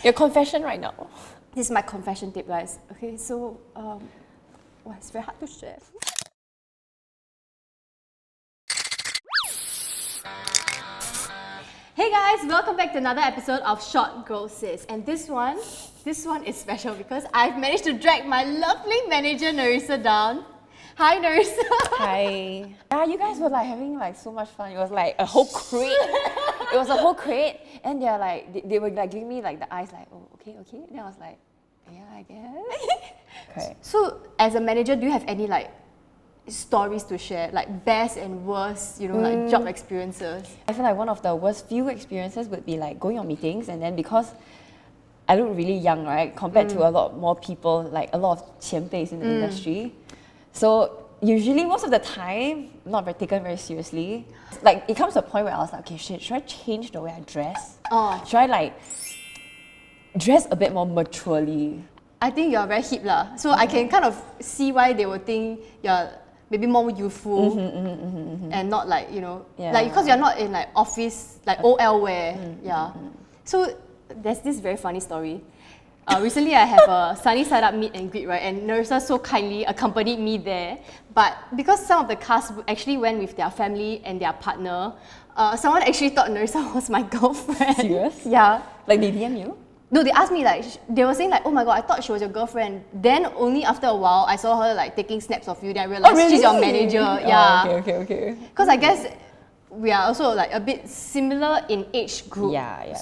Your confession right now. This is my confession tape, guys. Okay, so it's very hard to share. Hey guys, welcome back to another episode of Short Girl Sis. And this one is special because I've managed to drag my lovely manager Nerissa down. Hi Nerissa. Hi. Yeah, you guys were like having like so much fun. It was like a whole crate. It was a whole crate, and they're like they were like giving me like the eyes like, oh okay. Then I was like, yeah, I guess. Okay. So as a manager, do you have any like stories to share, like best and worst, like job experiences? I feel like one of the worst few experiences would be like going on meetings, and then because I look really young, right, compared to a lot more people, like a lot of 前辈 in the industry. So usually, most of the time, not very taken very seriously. Like it comes to a point where I was like, okay, shit, should I change the way I dress? Should I like dress a bit more maturely? I think you're very hip lah. So I can kind of see why they would think you're maybe more youthful and not like, like because you're not in like office, like OL wear. So there's this very funny story. Recently I have a Sunny Side Up meet and greet, right? And Nerissa so kindly accompanied me there. But because some of the cast actually went with their family and their partner, someone actually thought Nerissa was my girlfriend. Serious? Yeah. Like they DM you? No, they asked me like, they were saying like, oh my god, I thought she was your girlfriend. Then only after a while, I saw her like taking snaps of you. Then I realized she's your manager. Yeah. Okay. Because I guess we are also like a bit similar in age group. Yeah.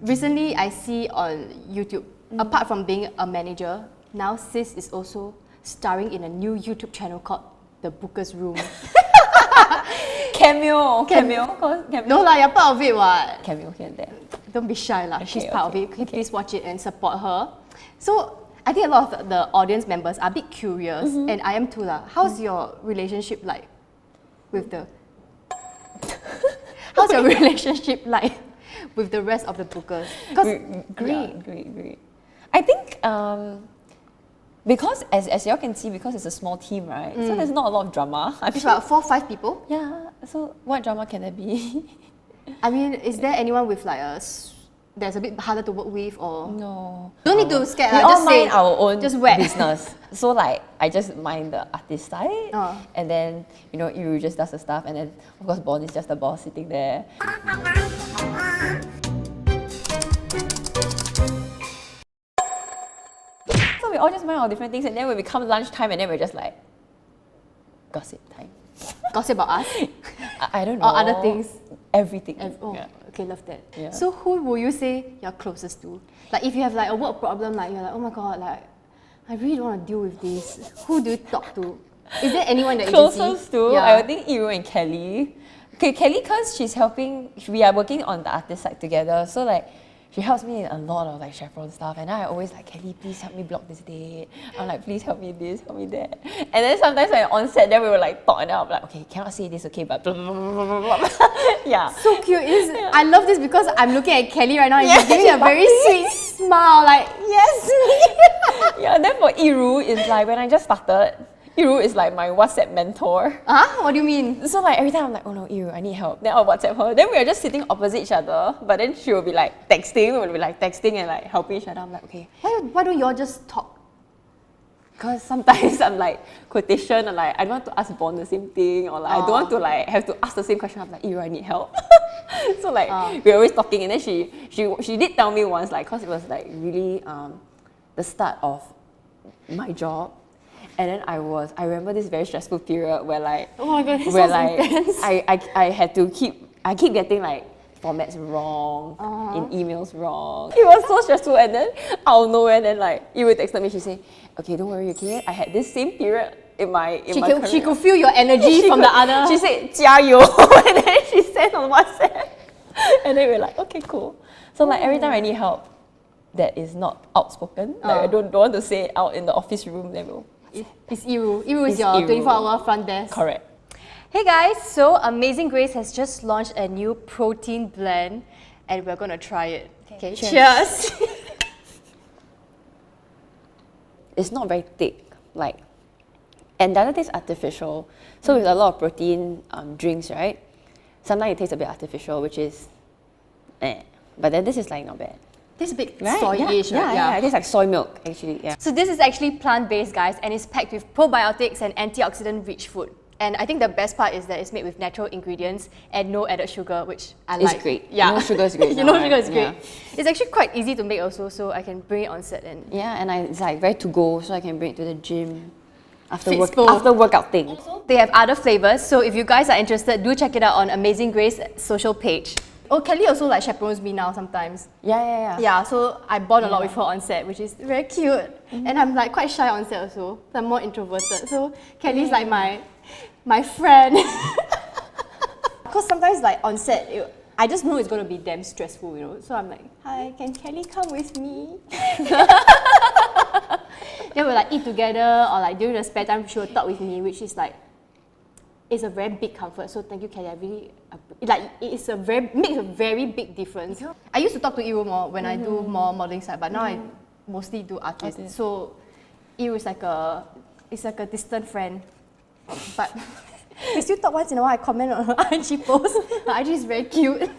Recently, I see on YouTube, apart from being a manager, now Sis is also starring in a new YouTube channel called The Booker's Room. Cameo. No lah, you're part of it what? Cameo here and there. Don't be shy lah, she's part of it. Okay. Please watch it and support her. So, I think a lot of the audience members are a bit curious, and I am too lah. How's your relationship like with the... How's your relationship like with the rest of the bookers? Great. I think because as y'all can see, because it's a small team, right? So there's not a lot of drama. It's about 4-5 people. Yeah. So what drama can there be? I mean, is there anyone with like that's a bit harder to work with or? No. Don't need to scare. We like, all just mind say, our own just wet. business. So like I just mind the artist side, and then Iru just does the stuff, and then of course Bon is just the boss sitting there. So we all just mind our different things, and then when we come lunchtime, and then we're just like gossip time. Gossip about us? I don't know. Or other things? Everything. Okay, love that. Yeah. So who will you say you're closest to? Like if you have like a work problem, like you're like, oh my god, like I really don't want to deal with this. Who do you talk to? Is there anyone that closest you can see? to? I would think Iru and Kelly. Okay, Kelly, because she's helping. We are working on the artist side together, so like she helps me in a lot of like chaperone stuff, and I always like, Kelly, please help me block this date. I'm like, please help me this, help me that. And then sometimes when on set, then we were like talk, and then I'm like, okay, cannot say this, okay, but blah, blah, blah, blah, blah. Yeah. So cute. I love this because I'm looking at Kelly right now and she's giving a very sweet smile, like, yes. Yeah, then for Iru, it's like when I just started, Iru is like my WhatsApp mentor. What do you mean? So like every time I'm like, oh no, Iru, I need help. Then I'll WhatsApp her. Then we are just sitting opposite each other, but then she will be like texting, we'll be like texting and like helping each other. I'm like, okay. Why don't you all just talk? Because sometimes I'm like quotation, and like I don't want to ask Bon the same thing, or like I don't want to like have to ask the same question. I'm like, Iru, I need help. So like we're always talking, and then she did tell me once, like, cause it was like really the start of my job. And then I remember this very stressful period where like, oh my god, this where was like intense. I had to keep getting like formats wrong, in emails wrong. It was so stressful, and then out of nowhere, then like Iru texted me, she said, okay, don't worry, okay, I had this same period in my career. She could feel your energy from the other. She said, 加油, and then she sent on WhatsApp. And then we're like, okay, cool. So like every time I need help that is not outspoken, like I don't want to say it out in the office room level. It's Iru. Iru is your 24-hour front desk. Correct. Hey guys, so Amazing Grace has just launched a new protein blend and we're gonna try it. Okay, cheers. It's not very thick, like, and the other thing is artificial. So with a lot of protein drinks, right? sometimes it tastes a bit artificial, which is but then this is like not bad. This is a bit Right? soy-ish, right? Yeah, it tastes like soy milk actually. Yeah. So this is actually plant-based, guys, and it's packed with probiotics and antioxidant-rich food. And I think the best part is that it's made with natural ingredients and no added sugar, which I like. It's great. Yeah. No sugar is great. No sugar is great. It's actually quite easy to make also, so I can bring it on set and it's like very to go, so I can bring it to the gym after Fitspo. after workout thing. they have other flavors. So if you guys are interested, do check it out on Amazing Grace social page. Oh, Kelly also like chaperones me now sometimes. Yeah, so I bond a lot with her on set, which is very cute. And I'm like quite shy on set also. I'm more introverted. So Kelly's like my friend. Because sometimes like on set, I just know it's going to be damn stressful, you know. So I'm like, hi, can Kelly come with me? Then we'll like eat together, or like during the spare time she will talk with me, which is like, it's a very big comfort. So thank you, Kelly. I really like makes a very big difference. I used to talk to Iru more when I do more modeling side, but now I mostly do artists. So Iru is like a distant friend, but we still talk once in a while. I comment on her IG post. Her IG is very cute.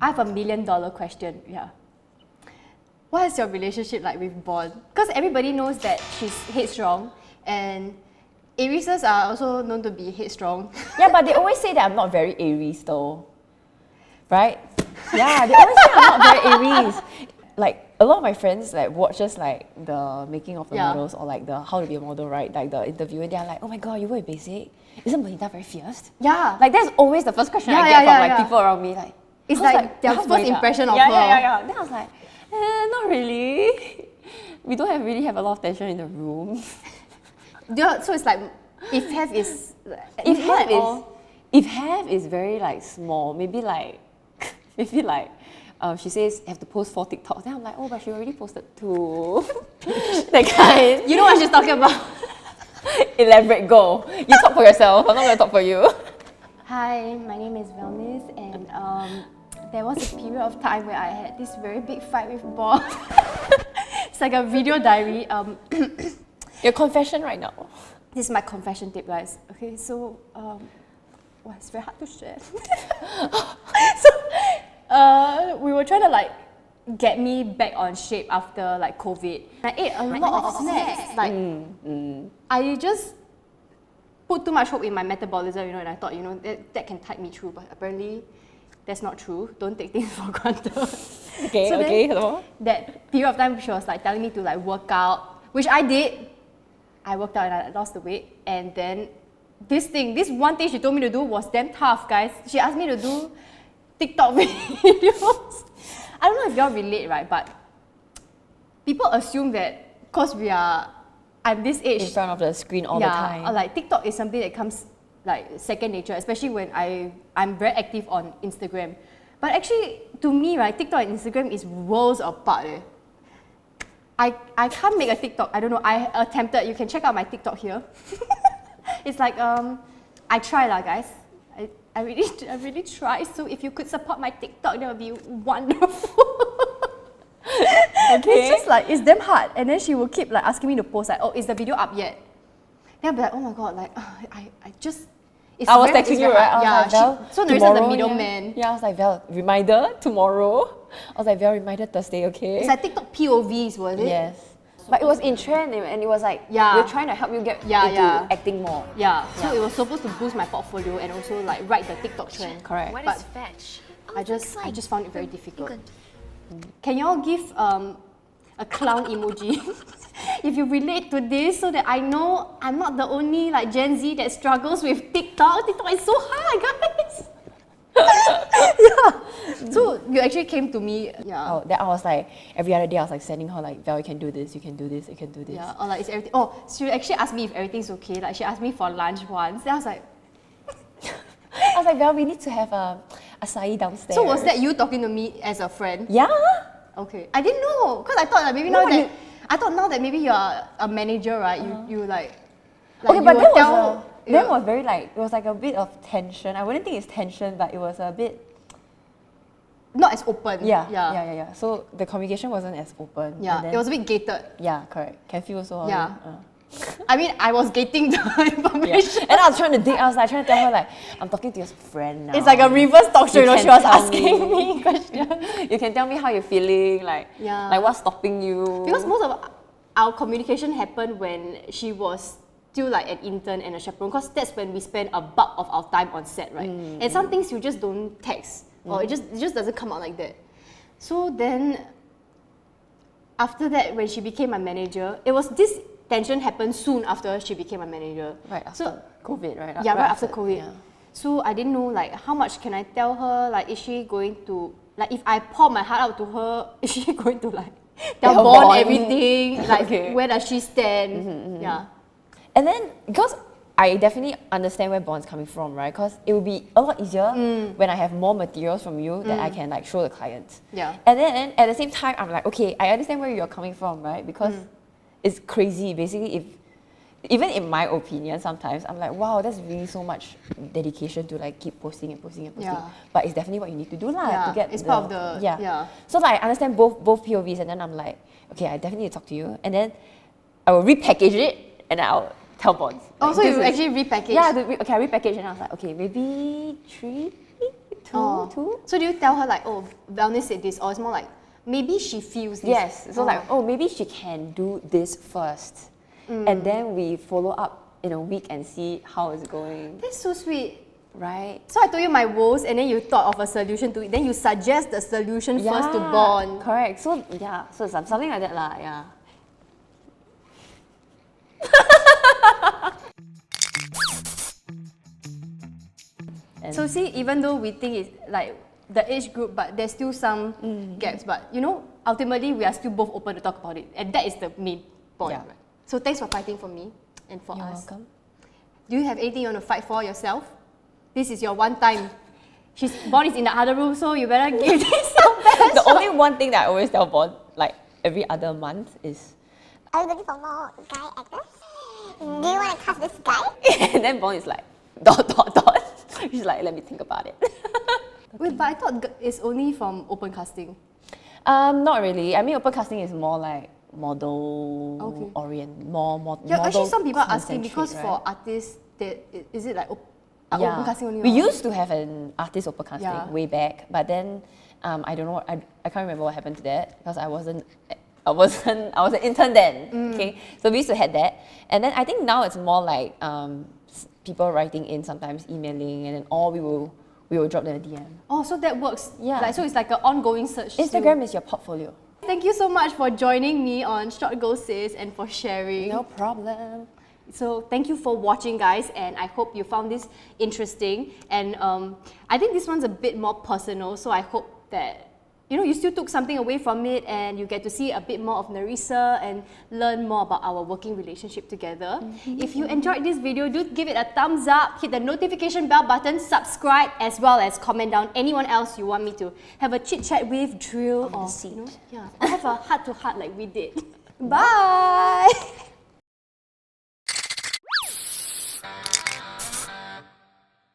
I have $1 million question. Yeah. What is your relationship like with Bond? Because everybody knows that she's headstrong, and Arises are also known to be headstrong. Yeah, but they always say that I'm not very Aries though. Right? Yeah, they always say I'm not very Aries. Like a lot of my friends like watch just like the making of the models or like the how to be a model, right? Like the interview, and they're like, oh my god, you were basic. Isn't Bonita very fierce? Yeah. Like that's always the first question I get from like people around me. Like it's like their how's first Bonita? impression of her. Yeah. Then I was like, not really. We don't really have a lot of tension in the room. So it's like if have is if have is very like small, maybe like she says have to post 4 TikToks. Then I'm like, oh, but she already posted 2. That kind. You know what she's talking about. Elaborate, go. You talk for yourself. I'm not gonna talk for you. Hi, my name is Valnice, and there was a period of time where I had this very big fight with Bob. It's like a video diary. Your confession right now. This is my confession tape, guys. Okay, so it's very hard to share. So we were trying to like get me back on shape after like COVID. I ate a lot of snacks. Like I just put too much hope in my metabolism, you know, and I thought, you know, that can tide me through, but apparently that's not true. Don't take things for granted. Hello. That period of time, she was like telling me to like work out, which I did. I worked out and I lost the weight, and then this one thing she told me to do was damn tough, guys. She asked me to do TikTok videos. I don't know if y'all relate, right? But people assume that because I'm this age, in front of the screen all the time. Or like TikTok is something that comes like second nature, especially when I'm very active on Instagram. But actually, to me, right, TikTok and Instagram is worlds apart. I can't make a TikTok. I don't know. I attempted. You can check out my TikTok here. It's like I try lah, guys. I really try. So if you could support my TikTok, that would be wonderful. Okay. It's just like it's damn hard. And then she will keep like asking me to post like, oh, is the video up yet? Then I'll be like, oh my god, like I just. I was texting you, right? So Nerissa is the middleman. Yeah, I was like, Val, reminder tomorrow. I was like, Val, reminder Thursday, okay? It's like TikTok POVs, was it? Yes. But it was in trend, and it was like, we're trying to help you get into acting more. Yeah. So it was supposed to boost my portfolio and also like write the TikTok trend. Correct. What But is fetch? I just found it very difficult. Can y'all give a clown emoji if you relate to this, so that I know I'm not the only like Gen Z that struggles with TikTok. TikTok is so hard, guys. Yeah. So you actually came to me. Yeah. Oh, then I was like, every other day I was like sending her like, Val, you can do this, you can do this, you can do this. Yeah. Or like, is everything? Oh, she actually asked me if everything's okay. Like she asked me for lunch once. Then I was like, Val, we need to have a acai downstairs. so was that you talking to me as a friend? Yeah. Okay. I didn't know, because I thought like maybe now that maybe you're a manager, right? You like okay, you but will tell. that was very like, it was like a bit of tension. I wouldn't think it's tension, but it was a bit not as open. Yeah. So the communication wasn't as open. Yeah, and then, it was a bit gated. Yeah, correct. Can feel so. Yeah. I mean, I was getting the information. And I was trying to dig. I was like trying to tell her like, I'm talking to your friend now. It's like a reverse talk show. You You know, can she was tell asking me questions. You can tell me how you're feeling, like what's stopping you. Because most of our communication happened when she was still like an intern and a chaperone, because that's when we spend a bulk of our time on set, right? And some things you just don't text, or it just doesn't come out like that. So then, after that, when she became my manager, it was this tension happened soon after she became my manager. Right after COVID, right? Yeah, right after COVID. Yeah. So I didn't know like how much can I tell her, like is she going to, like if I pour my heart out to her, is she going to like tell Bond everything, like where does she stand? Yeah. And then, because I definitely understand where Bond's coming from, right? Because it will be a lot easier when I have more materials from you that I can like show the clients. Yeah. And then at the same time, I'm like, okay, I understand where you're coming from, right? Because it's crazy. Basically, if even in my opinion, sometimes I'm like, wow, that's really so much dedication to like keep posting and posting and posting. Yeah. But it's definitely what you need to do lah to get it's part of the yeah. So like I understand both POVs, and then I'm like, okay, I definitely need to talk to you, and then I will repackage it and I'll tell Bond. Oh, like, so you actually repackage? Yeah, okay, I repackage, and I was like, okay, maybe 3, 2. So do you tell her like, oh, Valnice said this, or it's more like maybe she feels this? Yes. So like, oh, maybe she can do this first, and then we follow up in a week and see how it's going. That's so sweet. Right. So I told you my woes, and then you thought of a solution to it. Then you suggest the solution first to Bond. Correct. So yeah, so something like that lah. Yeah. So see, even though we think it's like the age group, but there's still some gaps. But you know, ultimately we are still both open to talk about it, and that is the main point. Yeah. Right? So thanks for fighting for me and for You're us. welcome. Do you have anything you want to fight for yourself? This is your one time. Bond is in the other room, so you better give this your best. The only one thing that I always tell Bond, like every other month, is, are you looking for more guy actors? Do you want to cast this guy? and then Bond is like, ... She's like, let me think about it. Wait, but I thought it's only from open casting. Not really. I mean, open casting is more like model orient, more Yeah, model actually some people are asking because concentrate, for right? artists, is it like open casting only? We or- used to have an artist open casting way back, but then I don't know. I can't remember what happened to that because I was an intern then. Okay, so we used to have that, and then I think now it's more like people writing in, sometimes emailing, and then we will drop them a DM. Oh, so that works. Yeah. Like, so it's like an ongoing search. Instagram is your portfolio. Thank you so much for joining me on Short Go Sis and for sharing. No problem. So thank you for watching, guys, and I hope you found this interesting. And I think this one's a bit more personal, so I hope that you still took something away from it, and you get to see a bit more of Nerissa and learn more about our working relationship together. If you enjoyed this video, do give it a thumbs up, hit the notification bell button, subscribe, as well as comment down anyone else you want me to have a chit chat with, drill, or seat. or have a heart to heart like we did. Bye.